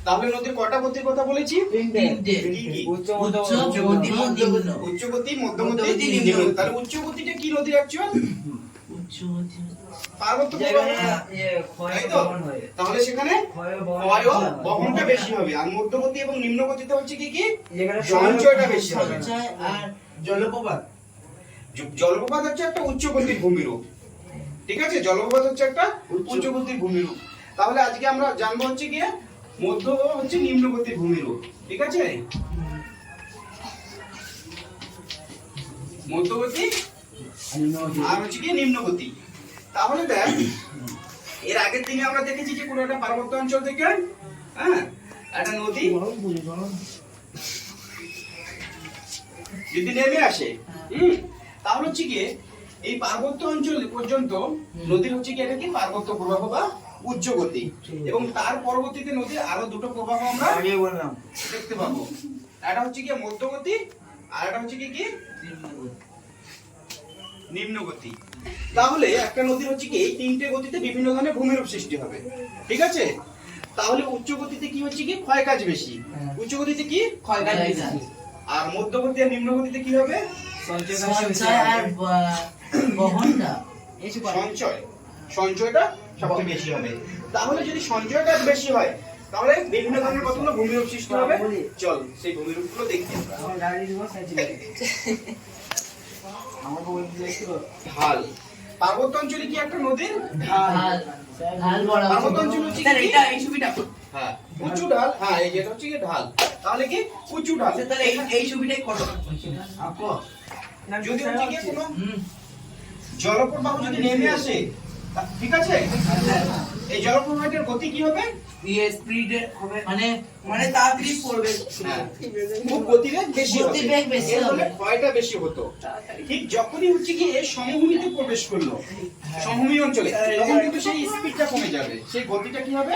তাহলে নদীর কয়টা গতির কথা বলেছি? তিনটে। উচ্চ গতি, মধ্যম গতি, নিম্ন গতি। তাহলে উচ্চ গতিটা কি নদীর অ্যাকচুয়াল? পার্বত্য প্রবাহ। তাহলে সেখানে ক্ষয় ও বহনটা বেশি হবে, আর মধ্যগতি এবং নিম্ন গতিতে হচ্ছে কি কি সঞ্চয়টা বেশি হবে। আর জলপ্রপাত, জলপ্রপাত হচ্ছে একটা উচ্চ গতির ভূমিরূপ, ঠিক আছে? জলপ্রপাত হচ্ছে একটা উচ্চ গতির ভূমিরূপ। তাহলে আজকে আমরা জানবো হচ্ছে কি মধ্য হচ্ছে নিম্ন গতির ভূমিরূপ, ঠিক আছে? মধ্যগতি আর হচ্ছে কি নিম্ন গতি। তাহলে দেখ, এর আগের দিনে আমরা দেখেছি যে কোনো একটা পার্বত্য অঞ্চল থেকে একটা নদী যদি নেমে আসে, তাহলে হচ্ছে কি এই পার্বত্য অঞ্চল পর্যন্ত নদীর হচ্ছে কি এটা কি পার্বত্য প্রবাহ বা উচ্চ গতি, এবং তার পরবর্তীতে নদীর আরো দুটো প্রবাহ আমরা দেখতে পাবো। এটা হচ্ছে কি মধ্যগতি, আর এটা হচ্ছে কি নিম্ন গতি। তাহলে একটা নদীর হচ্ছে কি এই তিনটে গতিতে বিভিন্ন ধরনের ভূমিরূপ সৃষ্টি হবে, ঠিক আছে? তাহলে উচ্চ গতিতে কি হচ্ছে কি ক্ষয় কাজ বেশি, উচ্চ গতিতে কি ক্ষয় কাজ বেশি, আর মধ্যগতি আর নিম্ন গতিতে কি হবে সঞ্চয় আর বহনটা সঞ্চয়টা সবচেয়ে বেশি হবে। তাহলে যদি সঞ্চয়টা বেশি হয় তাহলে বিভিন্ন ধরনের কতগুলো ভূমিরূপ সৃষ্টি হবে। চল সেই ভূমিরূপগুলো দেখি আমরা। ঢাল, পার্বত্য অঞ্চলে কি একটা নদীর ঢাল বড় পার্বত্য অঞ্চল হচ্ছে কি এটা এই ছবিটা, হ্যাঁ উঁচু ঢাল, হ্যাঁ এই যেটা হচ্ছে কি ঢাল। তাহলে কি উঁচু ঢাল, তাহলে এই ছবিটাই কত আপু যদি হচ্ছে কি কোনো জলপ্রবাহ যদি নেমে আসে, ঠিক আছে, এই জলপ্রবাহের গতি কি হবে? স্পিড হবে, মানে তাড়াতাড়ি পড়বে, খুব গতিবেগ বেশি হবে, গতিবেগ বেশি এর হবে, ফলে ক্ষয়টা বেশি হতো। ঠিক যখনই হচ্ছে কি এই সমভূমিতে প্রবেশ করলো, সমভূমি অঞ্চলে, তখন কিন্তু সেই স্পিডটা কমে যাবে, সেই গতিটা কি হবে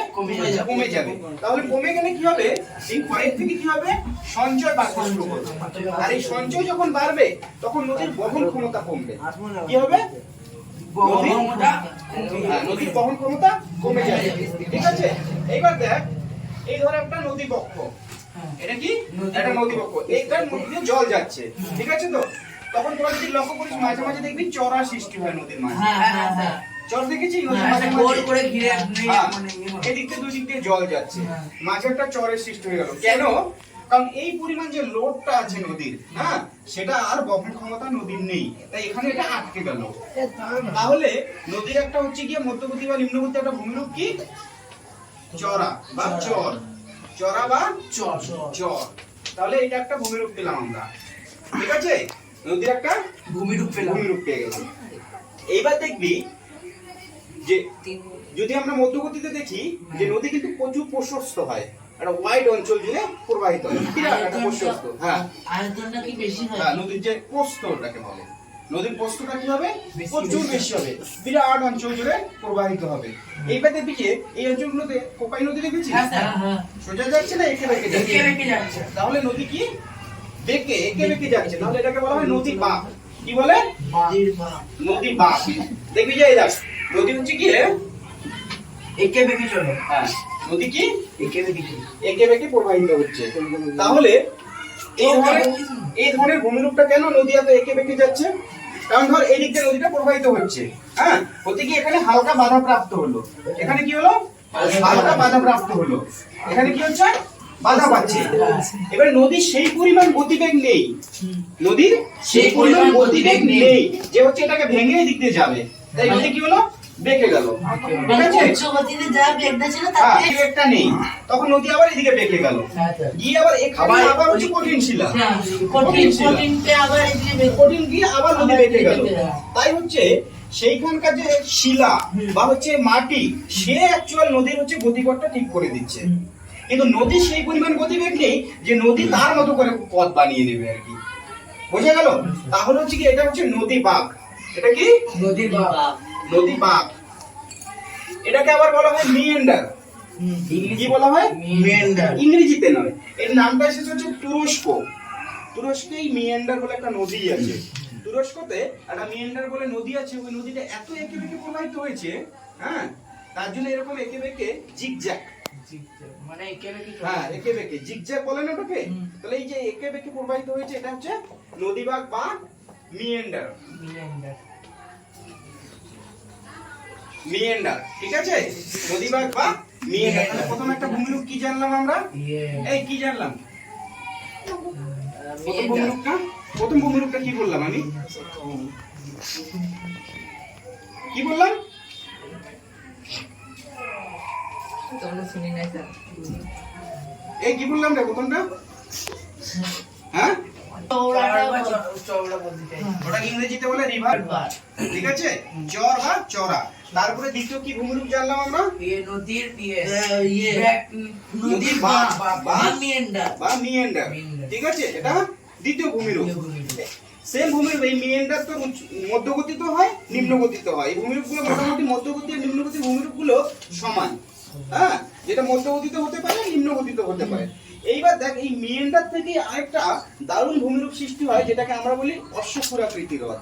কমে যাবে। তাহলে কমে গেলে কি হবে, এই ক্ষয়ের থেকে কি হবে সঞ্চয় বাড়তে শুরু করবে, আর এই সঞ্চয় যখন বাড়বে তখন নদীর বহন ক্ষমতা কমবে। কি হবে? নদীর বহন ক্ষমতা কমে যাবে, ঠিক আছে? এইবার দেখ, এই ধর একটা নদী বক্ষ, এটা কি একটা নদী বক্ষ, এইটার মধ্যে দিয়ে জল যাচ্ছে, ঠিক আছে? তো তখন তোরা যদি লক্ষ্য করিস মাঝে মাঝে দেখবি চড়া সৃষ্টি হয় নদীর মাঝে। চর দেখেছি নদীর মাঝে গোল করে ঘিরে এদিক থেকে দুই দিক দিয়ে জল যাচ্ছে, মাঝে একটা চরের সৃষ্টি হয়ে গেল। কেন? কারণ এই পরিমাণ যে লোডটা আছে নদীর, সেটা আর বহন ক্ষমতা নদীর নেই, তাই এখানে এটা আটকে গেল। তাহলে নদীর একটা হচ্ছে গিয়ে মধ্যগতি বা নিম্নগতি একটা ভূমিরূপ কি চড়া বা চর, চড়া বা চর। তাহলে এটা একটা ভূমিরূপ পেলাম আমরা, ঠিক আছে? নদীর একটা ভূমিরূপ পেয়ে গেছি। এইবার দেখবি যে যদি আমরা মধ্যগতিতে দেখি যে নদী কিন্তু প্রচুর প্রশস্ত হয়, একটা ওয়াইড অঞ্চল জুড়ে প্রবাহিত হয়, প্রশস্ত। হ্যাঁ, আয়তনটা কি বেশি হয়? হ্যাঁ, নদীর যে প্রস্থটাকে বলে, নদীর প্রস্থটা কি হবে প্রচুর বেশি হবে, বিরাট অঞ্চল জুড়ে প্রবাহিত হবে। এইবার দেখবি যে এই অঞ্চলগুলোতে কোপাই নদী দেখেছিস সোজা যাচ্ছে না এঁকে বেঁকে যাচ্ছে, তাহলে নদী কি এঁকে বেঁকে যাচ্ছে, তাহলে এটাকে বলা হয় নদী বাঁক। কি বলে? নদী বাঁক। দেখবি যে এই দেখ নদী হচ্ছে কি একে বেঁকে চলে, হ্যাঁ নদী কি একে বেঁকে প্রবাহিত হচ্ছে। তাহলে এই ধরনের ভূমিরূপটা কেন নদী এত এঁকে বেঁকে যাচ্ছে? কারণ ধর এই দিক দিয়ে নদীটা প্রবাহিত হচ্ছে, হতে কি এখানে হালকা বাধা প্রাপ্ত হলো, এখানে কি হলো হালকা বাধা প্রাপ্ত হলো, এখানে কি হচ্ছে বাধা পাচ্ছে। এবার নদীর সেই পরিমাণ গতিবেগ নেই, নদীর সেই পরিমাণ গতিবেগ নেই যে হচ্ছে এটাকে ভেঙে এই দিক দিয়ে যাবে, তাই নদী কি হলো বেঁকে গেল, ঠিক আছে? উচ্চ গতিতে যা বেগটা ছিল তাতে বেগটা নেই, তখন নদী আবার এদিকে বেঁকে গেল, গিয়ে আবার এখানে আবার হচ্ছে কঠিন শিলা, কঠিনতে আবার এদিকে কঠিন গিয়ে আবার নদী বেঁকে গেল। তাই হচ্ছে সেইখানকার যে শিলা বা হচ্ছে মাটি, সে অ্যাকচুয়াল নদীর হচ্ছে গতিপথটা ঠিক করে দিচ্ছে, কিন্তু নদীর সেই পরিমাণ গতিবেগ নেই যে নদী তার মতো করে পথ বানিয়ে নেবে আর কি, বোঝা গেল? তাহলে হচ্ছে কি এটা হচ্ছে নদী বাঁক। এটা কি নদী বাঁক। এটাকে আবার বলা হয় মিয়েন্ডার। কি বলা হয়? মিয়েন্ডার। ইংরেজিতে নয়, এর নামটা এসেছে হচ্ছে তুরস্কেই মিয়েন্ডার বলে একটা নদী আছে, তুরস্কতে একটা মিয়েন্ডার বলে নদী আছে। ওই নদীটা এত এঁকে বেঁকে প্রবাহিত হয়েছে, তার জন্য এরকম এঁকে বেঁকে জিগজ্যাগ মানে একে বেঁকে চলে হ্যাঁ যায়। একে বেঁকে জিগজ্যাগ বলে না ওটাকে। হুম। তাহলে এই যে একে বেঁকে প্রবাহিত হয়েছে এটা হচ্ছে নদীবাগ বা মিয়েন্ডার। মিলেন্ডার। মিয়েন্ডার, ঠিক আছে? নদীবাগ বা মিয়েন্ডার। তাহলে প্রথম একটা ভূমিরূপ কি জানলাম আমরা? এই কি জানলাম? প্রথম ভূমিরূপটা কি বললাম আমি? কি বললাম? তোমরা শুনি নাই স্যার। এই কি বললাম রে প্রথমটা? হ্যাঁ? চওড়া বলতে চাই। ওটা ইংরেজিতে বলে রিভার, ঠিক আছে? চর বা চড়া। তারপরে দ্বিতীয় কি ভূমিরূপ জানলাম আমরা? নদীর নদীর বাঁক বা মিয়েন্ডার। মিয়েন্ডার, ঠিক আছে? এটা দ্বিতীয় ভূমিরূপ। সেম ভূমিরূপ। এই মিয়েন্ডার তো মধ্যগতিত হয়, নিম্নগতিত হয়। এই ভূমিরূপগুলো মোটামুটি মধ্যগতি আর নিম্নগতি ভূমিরূপগুলো সমান। হ্যাঁ, যেটা মধ্যগতিত হতে পারে, নিম্নগতিত হতে পারে। এইবার দেখ, এই মিয়েন্ডার থেকে আরেকটা দারুণ ভূমিরূপ সৃষ্টি হয়, যেটাকে আমরা বলি অশ্বক্ষুরাকৃতি হ্রদ।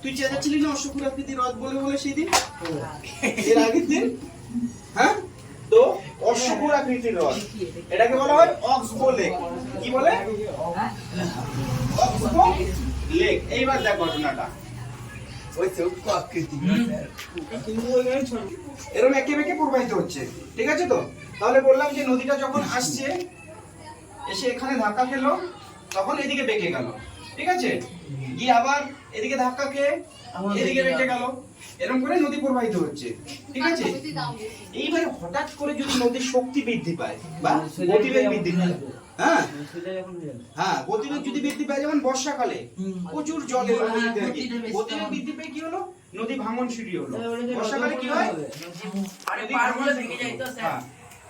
তুই চেঁচাচ্ছিলি না অশ্বক্ষুরাকৃতি হ্রদ বলে বলে সেই দিন, এর আগের দিন? হ্যাঁ, তো অশ্বক্ষুরাকৃতি হ্রদ, এটাকে বলা হয় অক্সবো লেক। কি বলে? অক্সবো লেক। এইবার দেখ ঘটনাটা, এরকম একে বেঁকে প্রবাহিত হচ্ছে, ঠিক আছে? তো তাহলে বললাম যে নদীটা যখন আসছে, এসে এখানে ধাক্কা খেলো, তখন এদিকে বেঁকে গেল, ঠিক আছে? গিয়ে আবার এদিকে ধাক্কা খেয়ে এদিকে বেঁকে গেল, এরকম করে নদী প্রবাহিত হচ্ছে, ঠিক আছে? এইবারে হঠাৎ করে যদি নদীর শক্তি বৃদ্ধি পায় বা গতিবেগ বৃদ্ধি পায়, হ্যাঁ হ্যাঁ, গতিবেগ যদি বৃদ্ধি পায়, যেমন বর্ষাকালে প্রচুর জল এলো নদীতে, আর কি গতিবেগ বৃদ্ধি পেয়ে কি হলো, নদী ভাঙন শুরু হলো। বর্ষাকালে কি হয়, হ্যাঁ,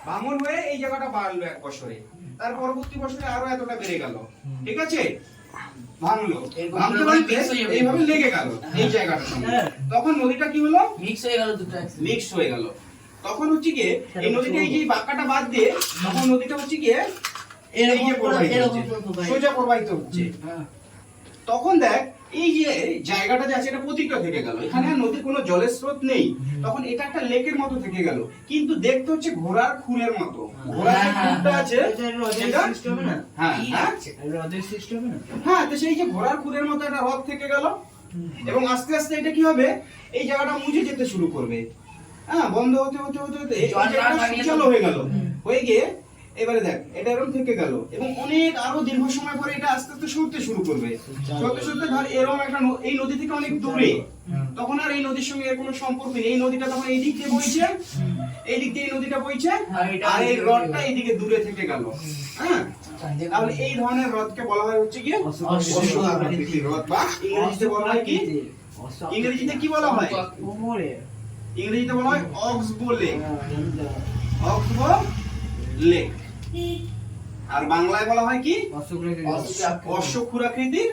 ভাঙন হয়ে এই জায়গাটা বাড়লো এক বছরে, তার পরবর্তী বছরে আরো এতটা বেড়ে গেল, ঠিক আছে? ভাঙলো, ভাঙতে ভাঙতে এইভাবে লেগে গেল এই জায়গাটার সঙ্গে। তখন নদীটা কি হলো, মিক্স হয়ে গেল দুটো মিক্স হয়ে গেল। তখন হচ্ছে কি এই নদীটা, এই যে বাঁকাটা বাদ দিয়ে, তখন নদীটা হচ্ছে কি সোজা প্রবাহিত হচ্ছে। তখন দেখ, এই যে জায়গাটা যে আছে এটা প্রতিটা থেকে গেল, এখানে আর নদীর কোনো জলের স্রোত নেই, তখন এটা একটা লেকের মতো থেকে গেল, কিন্তু দেখতে হচ্ছে ঘোড়ার খুরের মতো। ঘোড়ার যে খুরটা আছে সেটা, হ্যাঁ হ্যাঁ হ্যাঁ, তো সেই যে ঘোড়ার খুরের মতো একটা হ্রদ থেকে গেল, এবং আস্তে আস্তে এটা কি হবে, এই জায়গাটা মুছে যেতে শুরু করবে। হ্যাঁ, বন্ধ হতে হতে হতে হতে এই জায়গাটা সুচালো হয়ে গেল, হয়ে গিয়ে এবারে দেখ এটা এরকম থেকে গেল, এবং অনেক আরো দীর্ঘ সময় পরে এটা আস্তে আস্তে সরতে শুরু করবে। সরতে সরতে ধর এরকম একটা এই নদী থেকে অনেক দূরে, তখন আর এই নদীর সঙ্গে এর কোনো সম্পর্ক নেই। এই নদীটা তখন এই দিক দিয়ে বইছে, এই দিক দিয়ে এই নদীটা বইছে, আর এই হ্রদটা এইদিকে দূরে থেকে গেল। হ্যাঁ, তাহলে এই ধরনের হ্রদকে বলা হয় হচ্ছে কি অশ্বক্ষুরাকৃতি হ্রদ, বা ইংরেজিতে বলা হয় কি, ইংরেজিতে কি বলা হয়, ইংরেজিতে বলা হয় অক্সবো লেক। অক্সবো লেক। আর বাংলায় বলা হয় কি, অশ্বক্ষুরাকৃতি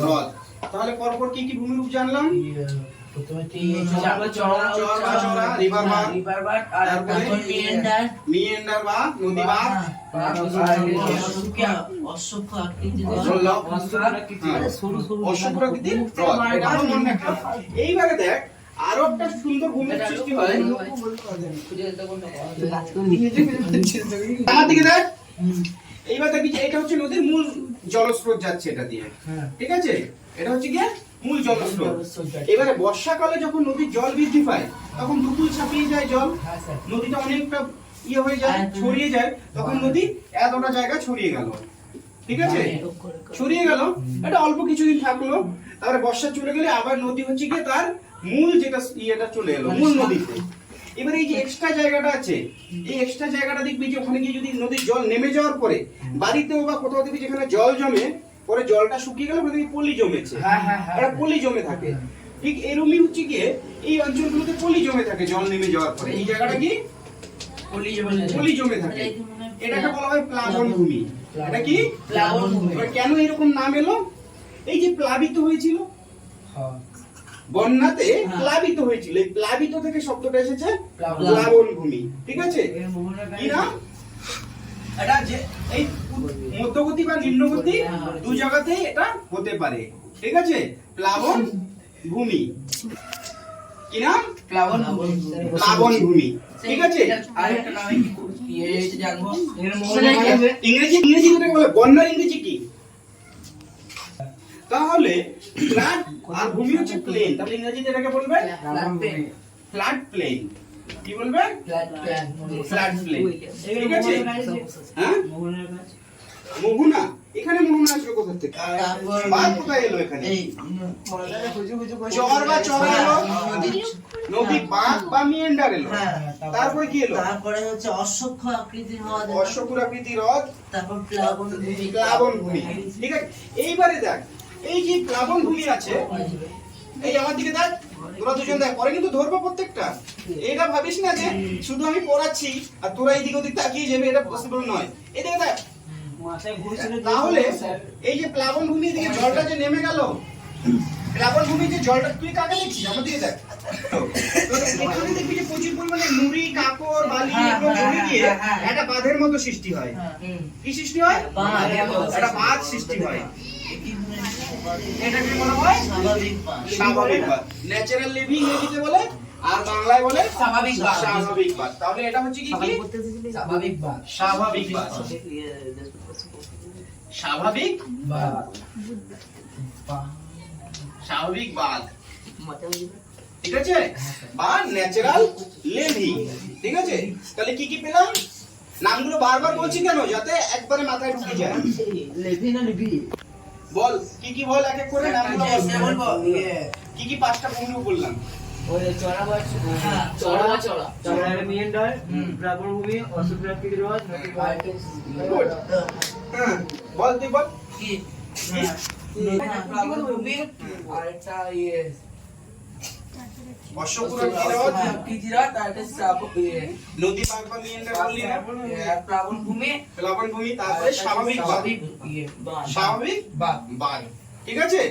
হ্রদ। তাহলে পরপর কি কি ভূমিরূপ জানলাম? মিয়েন্ডার বা নদীবাগ, অশ্বক্ষুরাকৃতি হ্রদ, এটা আমার মনে রাখলাম। এইবারে দেখ আরো একটা সুন্দর ভূমিরূপ সৃষ্টি হয়। আমার দিকে দেখ, এইবার দেখবি যে এটা হচ্ছে নদীর মূল জলস্রোত যাচ্ছে এটা দিয়ে, ঠিক আছে? এটা হচ্ছে কি মূল জলস্রোত। এবারে বর্ষাকালে যখন নদীর জল বৃদ্ধি পায়, তখন দুকুল ছাপিয়ে যায় জল, নদীটা অনেকটা ইয়ে হয়ে যায়, ছড়িয়ে যায়, তখন নদী এতটা জায়গা ছড়িয়ে গেল, ঠিক আছে? ছড়িয়ে গেল, এটা অল্প কিছুদিন থাকলো, তারপরে বর্ষা চলে গেলে আবার নদী হচ্ছে গিয়ে তার মূল যেটা ইয়েটা চলে এলো মূল নদীতে। এবার এই যে এক্সট্রা জায়গাটা আছে, এই এক্সট্রা জায়গাটা দেখবি যে ওখানে গিয়ে যদি নদীর জল নেমে যাওয়ার পরে বাড়িতেও বা কোথাও দেখবি যেখানে জল জমে, পরে জলটা শুকিয়ে গেলে ওখানে পলি জমেছে, একটা পলি জমে থাকে। ঠিক এরকমই হচ্ছে গিয়ে এই অঞ্চলগুলোতে পলি জমে থাকে জল নেমে যাওয়ার পরে। এই জায়গাটা কি পলি জমে থাকে, এটাকে বলা হয় প্লাবন ভূমি। এটা কি প্লাবন ভূমি। কেন এরকম নাম এলো? এই যে প্লাবিত হয়েছিল, বন্যাতে প্লাবিত হয়েছিল, এই প্লাবিত থেকে শব্দটা এসেছে প্লাবন ভূমি, ঠিক আছে? কি নাম এটা? যে এই মধ্যগতি বা নিম্নগতি দু জায়গাতেই এটা হতে পারে, ঠিক আছে? প্লাবন ভূমি। কি নাম? প্লাবন ভূমি, ঠিক আছে? আরেকটা নাম ये जानबो ইংরেজি ইংরেজি যেটাকে বলে বন্যার ইংরেজি কি? তাহলে ফ্ল্যাট আর ভূমি হচ্ছে প্লেন, তাহলে ইংরেজিতে এটাকে বলবে ফ্ল্যাট প্লেন। কি বলবে? Flat plane. ঠিক আছে? হ্যাঁ, মোহনা, এখানে মোহনা আসবে কোথা থেকে? বাদ কোথায় এলো এখানে? চর বা চরা এলো, নদী বাঁধ বা মিয়েন্ডার এলো, তারপরে কি এলো? তারপরে হচ্ছে অশ্বক্ষ আকৃতির হ্রদ, অশ্বক্ষুর আকৃতির হ্রদ, তারপর প্লাবন ভূমি। প্লাবন ভূমি। ঠিক আছে, এইবারে দেখ এই যে প্লাবন ভূমি আছে, এই আমার দিকে দেখ, তোরা দুজন দেখ, পরে কিন্তু ধরবো প্রত্যেকটা। এটা ভাবিস না যে শুধু আমি পড়াচ্ছি আর তোরা এইদিকে ওদিক তাকিয়ে যাবে, এটা পসিবল নয়। এদিকে দেখ, তাহলে এই যে প্লাবন ভূমি দিকে জলটা যে নেমে গেল, প্লাবন ভূমি যে জলটা, তুই কাকে দেখছিস? আমার দিকে দেখ, তো এখানে দেখবি যে প্রচুর পরিমাণে নুড়ি, কাকর, বালি এগুলো জড়িয়ে গিয়ে একটা বাঁধের মতো সৃষ্টি হয়। কি সৃষ্টি হয়? একটা বাঁধ সৃষ্টি হয়। এটাকে বলা হয় স্বাভাবিক বাঁধ। ন্যাচারাল লিভিং ইংরেজিতে বলে, আর বাংলায় বলে স্বাভাবিক বাঁধ। স্বাভাবিক বাঁধ। তাহলে এটা হচ্ছে কি কি? স্বাভাবিক বাঁধ। স্বাভাবিক বাঁধ। স্বাভাবিক বাঁধ। স্বাভাবিক বাঁধ। ঠিক আছে, বা ন্যাচারাল লিভিং। ঠিক আছে, তাহলে কি কি পেলাম? নামগুলো বারবার বলছি কেন? যাতে একবারে মাথায় ঢুকে যায়। লেভি না লিভি? বল কি কি, বল এক এক করে নামগুলো বল। বলবো কি কি পাঁচটা ভূমি বললাম? ওই চড়া বা চড়া মিয়েন্ডার, প্লাবন ভূমি, অশ্বক্ষুর আকৃতির হ্রদ, নদী বাঁধ। Good. হ্যাঁ, বল তুই বল। কি? প্লাবন ভূমি আর একটা ইয়ে অশ্বক্ষুর আকৃতির হ্রদ, আকৃতির হ্রদ, আর একটা নদী বাঁধ বা মিয়েন্ডার বললি না? প্লাবন ভূমি, প্লাবন ভূমি, তারপরে স্বাভাবিক বাঁধ। স্বাভাবিক বাঁধ। বাঁধ। ঠিক আছে,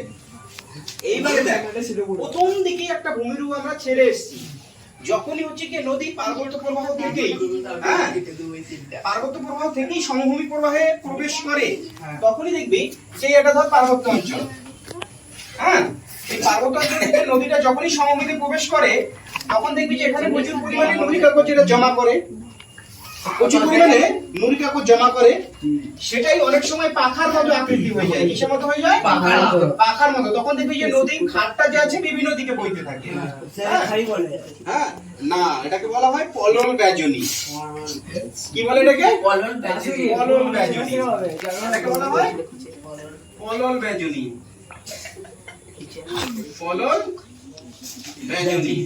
এইবারে দেখ, প্রথম দিকে একটা ভূমিরূপ আমরা ছেড়ে এসেছি। যখনই হচ্ছে কি নদী পার্বত্য প্রবাহ থেকেই, হ্যাঁ, পার্বত্য প্রবাহ থেকেই সমভূমি প্রবাহে প্রবেশ করে, তখনই দেখবি যে এটা ধর পার্বত্য অঞ্চল। হ্যাঁ, এই পার্বত্য অঞ্চল থেকে নদীটা যখনই সমভূমিতে প্রবেশ করে, তখন দেখবি যে এখানে প্রচুর পরিমাণে নুড়ি কাগজ যেটা জমা করে, প্রচুর পরিমাণে নুড়ি কাগজ জমা করে, সেটাই অনেক সময় পাখার মতো আকৃতি হয়ে যায়। কিসের মতো হয়ে যায়? পাখার মতো। পাখার মতো। তখন দেখবি যে নদীর ঘাটটা যে আছে বিভিন্ন দিকে বইতে থাকে। হ্যাঁ, না, এটাকে বলা হয় পলল ব্যাজনী। কি বলে এটাকে? পলল ব্যাজনী। পলল ব্যাজনী। এটাকে বলা হয় পলল ব্যাজনী। পলল ব্যাজনী।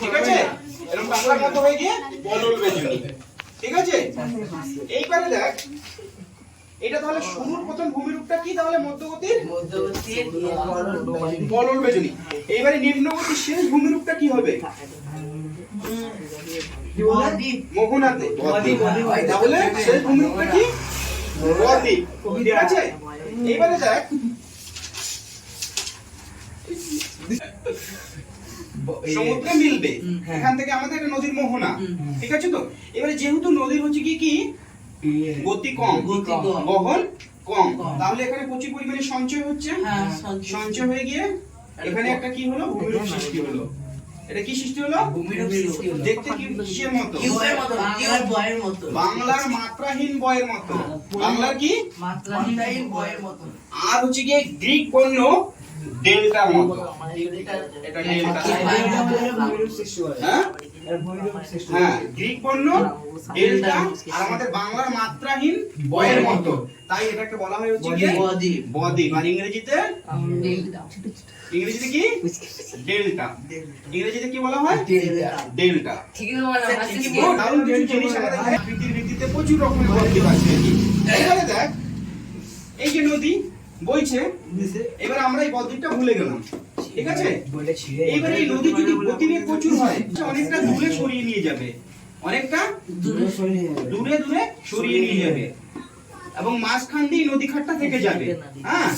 ঠিক আছে, এরকম পাখার মতো হয়ে গিয়ে পলল ব্যাজনী। ঠিক আছে, এইবারে দেখ, এটা তাহলে শুরুর প্রথম ভূমিরূপটা কি? তাহলে মধ্যগতির মধ্যবর্তী পলল ব্যাজনী। এইবারে নিম্নগতির শেষ ভূমিরূপটা কি হবে? বদ্বীপ। মোহনাতে। তাহলে শেষ ভূমিরূপটা কি? বদ্বীপ। ঠিক আছে, এইবারে দেখ, সমুদ্রে মিলবে, এখান থেকে আমাদের একটা নদীর মোহনা। ঠিক আছে, তো এবারে যেহেতু নদীর হচ্ছে কি কি গতি কম, বহন কম, তাহলে এখানে প্রচুর পরিমাণে সঞ্চয় হচ্ছে। সঞ্চয় হয়ে গিয়ে এখানে একটা কি হলো? ভূমিরূপ সৃষ্টি হলো। এটা কি সৃষ্টি হলো? ভূমিরূপ সৃষ্টি হলো। দেখতে কি কিসের মতো? কিউবের মতো, কিউবের বয়ের মতো। বাংলার মাত্রাহীন বয়ের মতো। বাংলার কি? মাত্রাহীন বয়ের মতো। আর হচ্ছে কি গ্রিক বর্ণ ডেল্টার মতো। এটা ডেল্টা। হ্যাঁ, হ্যাঁ, গ্রিক বর্ণ ডেল্টা আর আমাদের বাংলার মাত্রাহীন বয়ের মতো, তাই এটাকে বলা হয় হচ্ছে কি বদ্বীপ। বদ্বীপ। আর ইংরেজিতে ইংরেজিতে কি? ডেল্টা। ইংরেজিতে কি বলা হয়? ডেল্টা। দারুণ কিছু জিনিস আমাদের এখানে পৃথিবীর ভিত্তিতে প্রচুর রকমের বদ্বীপ আছে। এবারে দেখ, এই যে নদী বইছে, এবার আমরা এই বদ্বীপটা ভুলে গেলাম। ঠিক আছে, এবারে এই নদী যদি গতিবেগ প্রচুর হয়, অনেকটা দূরে সরিয়ে নিয়ে যাবে, অনেকটা দূরে দূরে সরিয়ে নিয়ে যাবে, এবং মাঝখান দিয়ে নদী খাটটা থেকে যাবে। হ্যাঁ,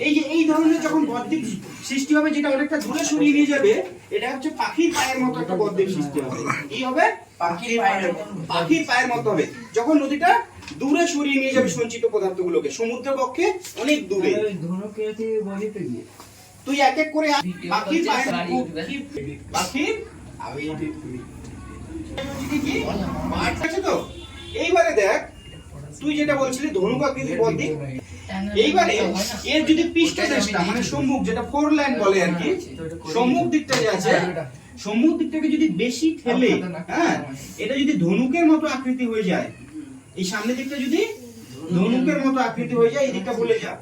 এই যে এই ধরনের যখন বদ্বীপ সৃষ্টি হবে, যেটা অনেকটা দূরে সরিয়ে নিয়ে যাবে, এটা হচ্ছে পাখির পায়ের মতো একটা বদ্বীপ সৃষ্টি হবে। কি হবে? পাখির পায়ের মতো হবে। যখন নদীটা দূরে সরিয়ে নিয়ে যাবে সঞ্চিত পদার্থগুলোকে, সমুদ্র পক্ষে অনেক দূরে, তুই এক এক করে পাখির পায়ের পাখির কি আছে তো? এইবারে দেখ, তুই যেটা বলছিলি ধনুক আকৃতির বদ্বীপ, এইবারে এর যদি পৃষ্ঠদেশটা মানে সম্মুখ, যেটা ফোর লাইন বলে আর কি, সম্মুখ দিকটা যে আছে, সম্মুখ দিকটাকে যদি বেশি ঠেলে, হ্যাঁ, এটা যদি ধনুকের মতো আকৃতি হয়ে যায়, এই সামনের দিকটা যদি ধনুকের মতো আকৃতি হয়ে যায়, এই দিকটা বলে যা,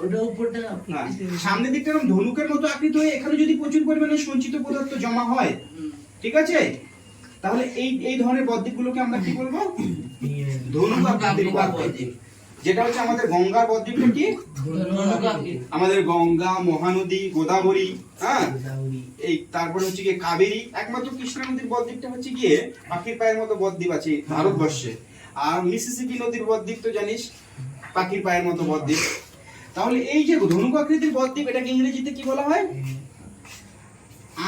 ওটা উপরটা না, সামনের দিকটা এরকম ধনুকের মতো আকৃতি হয়ে এখানে যদি প্রচুর পরিমাণে সঞ্চিত পদার্থ জমা হয়, ঠিক আছে, তাহলে এই ধরনের বদ্বীপগুলোকে আমরা কি বলবো? ধনুক আকৃতির বদ্বীপ। যেটা হচ্ছে আমাদের গঙ্গার বদ্বীপটা কি? আমাদের গঙ্গা, মহানদী, গোদাবরী, হ্যাঁ, এই তারপরে হচ্ছে গিয়ে কাবেরী, একমাত্র কৃষ্ণা নদীর বদ্বীপটা হচ্ছে গিয়ে পাখির পায়ের মতো বদ্বীপ আছে ভারতবর্ষে। আর মিসিসিপি নদীর বদ্বীপ তো জানিস, পাখির পায়ের মতো বদ্বীপ। তাহলে এই যে ধনুক আকৃতির বদ্বীপ, এটাকে ইংরেজিতে কি বলা হয়?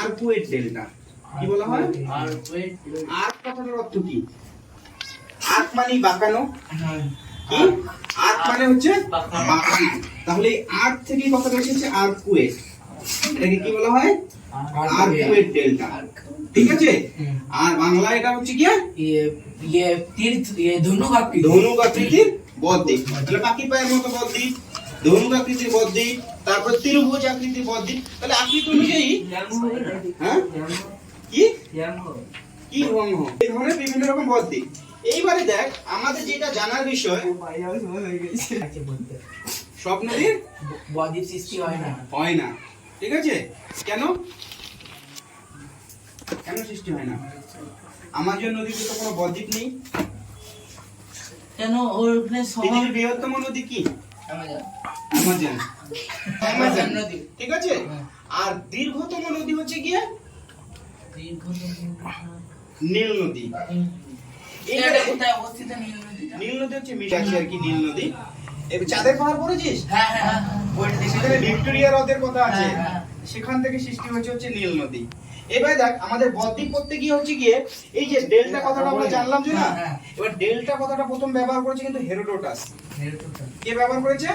Arcuate delta. কি বলা হয়? আর্ক কথাটার অর্থ কি? আর্ক মানে বাঁকানো, কি? আর্ক মানে হচ্ছে বাঁকানো। তাহলে আর্ক থেকে কথাটা এসেছে আর্কুয়েট। এটাকে কি বলা হয়? Arcuate delta. ঠিক আছে? আর বাংলা এটা হচ্ছে কি? ধনুক আকৃতির বদ্বীপ। তাহলে পাখি পায়ের মতো বদ্বীপ, ধনুক আকৃতির বদ্বীপ, তারপর ত্রিভুজ আকৃতির বদ্বীপ। তাহলে আকৃতি অনুযায়ী, হ্যাঁ, কি কি রঙ এই ধরনের বিভিন্ন রকম বদ্বীপ। এইবারে দেখ, আমাদের যেটা জানার বিষয়, সব নদীর বদ্বীপ সৃষ্টি হয় না, ঠিক আছে? কেন কেন সৃষ্টি হয় না? আমাজন নদীতে তো কোনো বদ্বীপ নেই। কেন? ওখানে পৃথিবীর বৃহত্তম নদী কি? অ্যামাজন নদী, ঠিক আছে? আর দীর্ঘতম নদী হচ্ছে গিয়ে নীল নদী। এটা কোথায় অবস্থিত? নীল নদী হচ্ছে মিঠাছি আর কি, নীল নদী। এই চাঁদের পাহাড় পড়েছিস? হ্যাঁ হ্যাঁ, সেখানে ভিক্টোরিয়া হ্রদের কথা আছে, সেখান থেকে সৃষ্টি হচ্ছে নীল নদী। এবার দেখ, আমাদের বদ্বীপ করতে গিয়ে হচ্ছে গিয়ে এই যে ডেল্টা কথাটা আমরা জানলাম যে না, এবার ডেল্টা কথাটা প্রথম ব্যবহার করেছে কিন্তু হেরোডোটাস। কে ব্যবহার করেছে?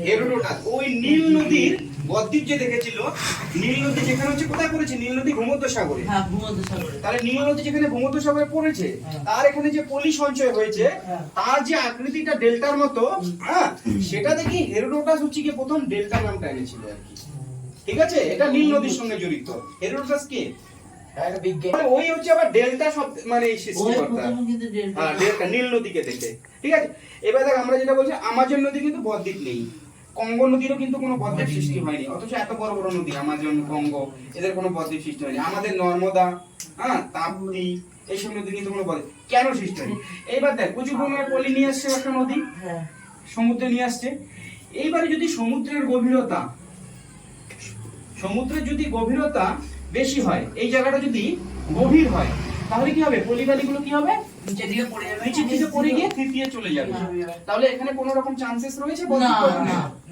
হেরোডোটাস। ওই নীল নদীর বদ্বীপ যে দেখেছিল, নীল নদী যেখানে হচ্ছে কোথায় পড়েছে? নীল নদী ভূমধ্যসাগরে। হ্যাঁ, ভূমধ্যসাগরে। তাহলে নীল নদী যেখানে ভূমধ্যসাগরে পড়েছে, তার এখানে যে পলি সঞ্চয় হয়েছে, তার যে আকৃতিটা ডেল্টার মতো, হ্যাঁ, সেটা দেখি হেরোডোটাস হচ্ছে গিয়ে প্রথম ডেল্টা নামটা এনেছিল আর কি। ঠিক আছে? এটা নীল নদীর সঙ্গে জড়িত। হেরোডোটাস কে? মানে ওই হচ্ছে আবার ডেল্টা শব্দ মানে এই সৃষ্টিকর্তা। হ্যাঁ, ডেল্টা নীল নদীকে দেখে। ঠিক আছে? এবার দেখ, আমরা যেটা বলছি, আমাজন নদী কিন্তু বদ্বীপ নেই। কঙ্গো নদীরও কিন্তু কোনো বদ্বীপ সৃষ্টি হয়নি। অথচ এত বড় বড় নদী আমাজন, কঙ্গো, এদের কোনো বদ্বীপ সৃষ্টি হয়নি। আমাদের নর্মদা, হ্যাঁ, তাপ্তি, এইসব নদী কিন্তু কোনো বদ্বীপ কেন সৃষ্টি হয়নি? এইবার দেখ, প্রচুর পরিমাণে পলি নিয়ে আসছে একটা নদী, সমুদ্রে নিয়ে আসছে। এইবারে যদি সমুদ্রের গভীরতা বেশি হয়, এই জায়গাটা যদি গভীর হয়, তাহলে কি হবে? পলিবালিগুলো কি হবে? নিচের দিকে পড়ে যাবে, নিচের দিকে পড়ে গিয়ে তৃতীয় চলে যাবে। তাহলে এখানে কোনো রকম চান্সেস রয়েছে?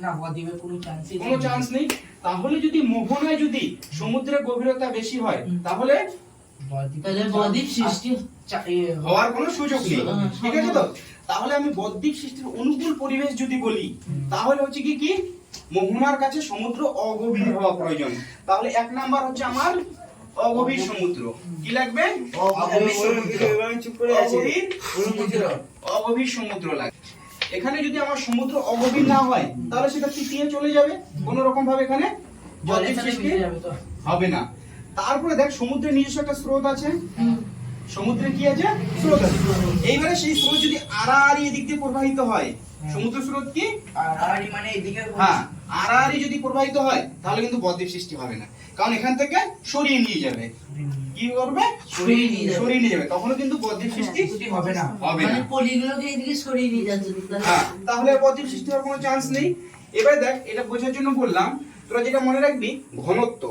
না, বদ্বীপে কোনো চান্সই কোনো চান্স নেই। তাহলে যদি মোহনায় যদি সমুদ্রের গভীরতা বেশি হয়, তাহলে বদ্বীপ সৃষ্টি হওয়ার কোনো সুযোগ নেই। ঠিক আছে তো? তাহলে আমি বদ্বীপ সৃষ্টির অনুকূল পরিবেশ যদি বলি, তাহলে হচ্ছে কি কি মোহনার কাছে সমুদ্র অগভীর হওয়া প্রয়োজন। তাহলে এক নাম্বার হচ্ছে আমার অগভীর সমুদ্র। কি লাগবে? অগভীর সমুদ্র লাগবে। এখানে যদি আমার সমুদ্র অগভীর না হয়, তাহলে সেটা তৃতীয় চলে যাবে, কোন রকম ভাবে এখানে বদ্বীপ সৃষ্টি হবে না। তারপরে দেখ, সমুদ্রের নিজস্ব একটা স্রোত আছে। সমুদ্রে কি আছে? স্রোত আছে। এইবারে সেই স্রোত যদি আড়াআড়ি এদিক দিয়ে প্রবাহিত হয়, সমুদ্র স্রোত কি আড়াআড়ি মানে এদিকে, হ্যাঁ, আড়াআড়ি যদি প্রবাহিত হয়, তাহলে কিন্তু বদ্বীপ সৃষ্টি হবে না। কারণ এখান থেকে সরিয়ে নিয়ে যাবে। কি করবে? সরিয়ে নিয়ে যাবে। তখনও কিন্তু বদ্বীপ সৃষ্টি হবে না। মানে পলিগুলোকে এদিকে সরিয়ে নিয়ে যাচ্ছে। হ্যাঁ, তাহলে বদ্বীপ সৃষ্টি হওয়ার কোনো চান্স নেই। এবারে দেখ, এটা বোঝার জন্য বললাম, তোরা যেটা মনে রাখবি, ঘনত্ব।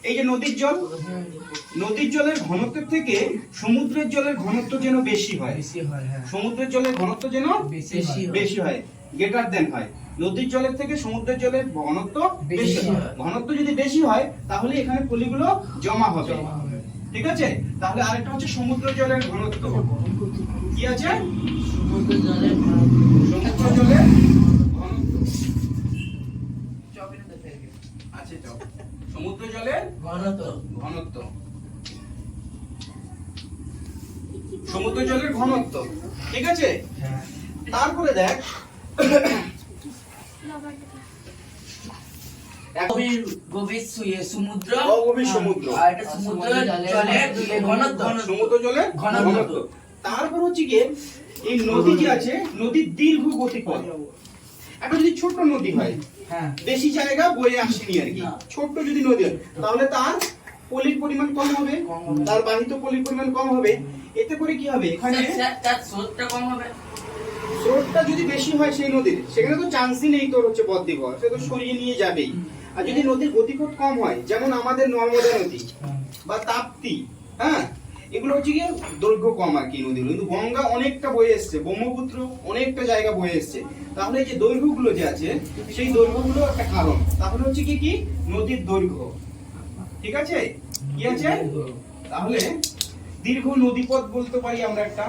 এই যে নদীর জলের ঘনত্বের থেকে সমুদ্রের জলের ঘনত্ব যেন বেশি হয়। সমুদ্রের জলের ঘনত্ব যেন বেশি হয়, গ্রেটার দেন হয়। নদীর জলের থেকে সমুদ্রের জলের ঘনত্ব বেশি হয়। ঘনত্ব যদি বেশি হয়, তাহলে এখানে পলিগুলো জমা হবে। ঠিক আছে? তাহলে আরেকটা হচ্ছে সমুদ্র জলের ঘনত্ব। কি আছে? সমুদ্র জলের ঘনত্ব। সমুদ্র জলের ঘনত্ব। সমুদ্র জলের ঘনত্ব, ঠিক আছে? তারপরে দেখ গভীর সমুদ্র, অগভীর সমুদ্র, আর এটা সমুদ্র জলের ঘনত্ব, সমুদ্র জলের ঘনত্ব। ঘনত্ব। তারপর হচ্ছে কি এই নদী যে আছে, নদীর দীর্ঘ গতিপথ। একটা যদি ছোট নদী হয়, হ্যাঁ বেশি জায়গা বয়ে আসেনি আর কি, ছোট্ট যদি নদী হয় তাহলে তার পলির পরিমাণ কম হবে, তার বাহিত পলির পরিমাণ কম হবে। এতে করে কি হবে, এখানে তার স্রোতটা কম হবে। স্রোতটা যদি বেশি হয় সেই নদীর, সেখানে তো চান্সই নেই তোর হচ্ছে বদ্বীপ হওয়ার, সে তো সরিয়ে নিয়ে যাবেই। আর যদি নদীর গতিপথ কম হয়, যেমন আমাদের নর্মদা নদী বা তাপ্তি, হ্যাঁ, এগুলো হচ্ছে গিয়ে দৈর্ঘ্য কম আর কি নদীগুলো। কিন্তু গঙ্গা অনেকটা বয়ে এসছে, ব্রহ্মপুত্র অনেকটা জায়গা বয়ে এসছে, তাহলে এই যে দৈর্ঘ্যগুলো যে আছে, সেই দৈর্ঘ্যগুলো একটা কারণ। তাহলে হচ্ছে কি কি নদীর দৈর্ঘ্য, ঠিক আছে? কি আছে? তাহলে দীর্ঘ নদীপথ বলতে পারি আমরা একটা,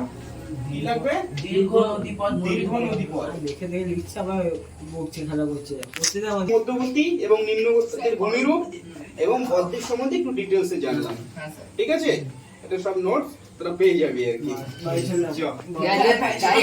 কি লাগবে? দীর্ঘ নদীপথ, দীর্ঘ নদীপথ। দেখে দেখে লিখছে, আবার বকছে, খেলা করছে। করতে দাও আমাকে। মধ্যবর্তী এবং নিম্নবর্তীর ভূমিরূপ এবং বদ্বীপ সম্বন্ধে একটু ডিটেলসে জানলাম, ঠিক আছে? এটা সব নোটস তোরা পেয়ে যাবি আর কি। চল। চাই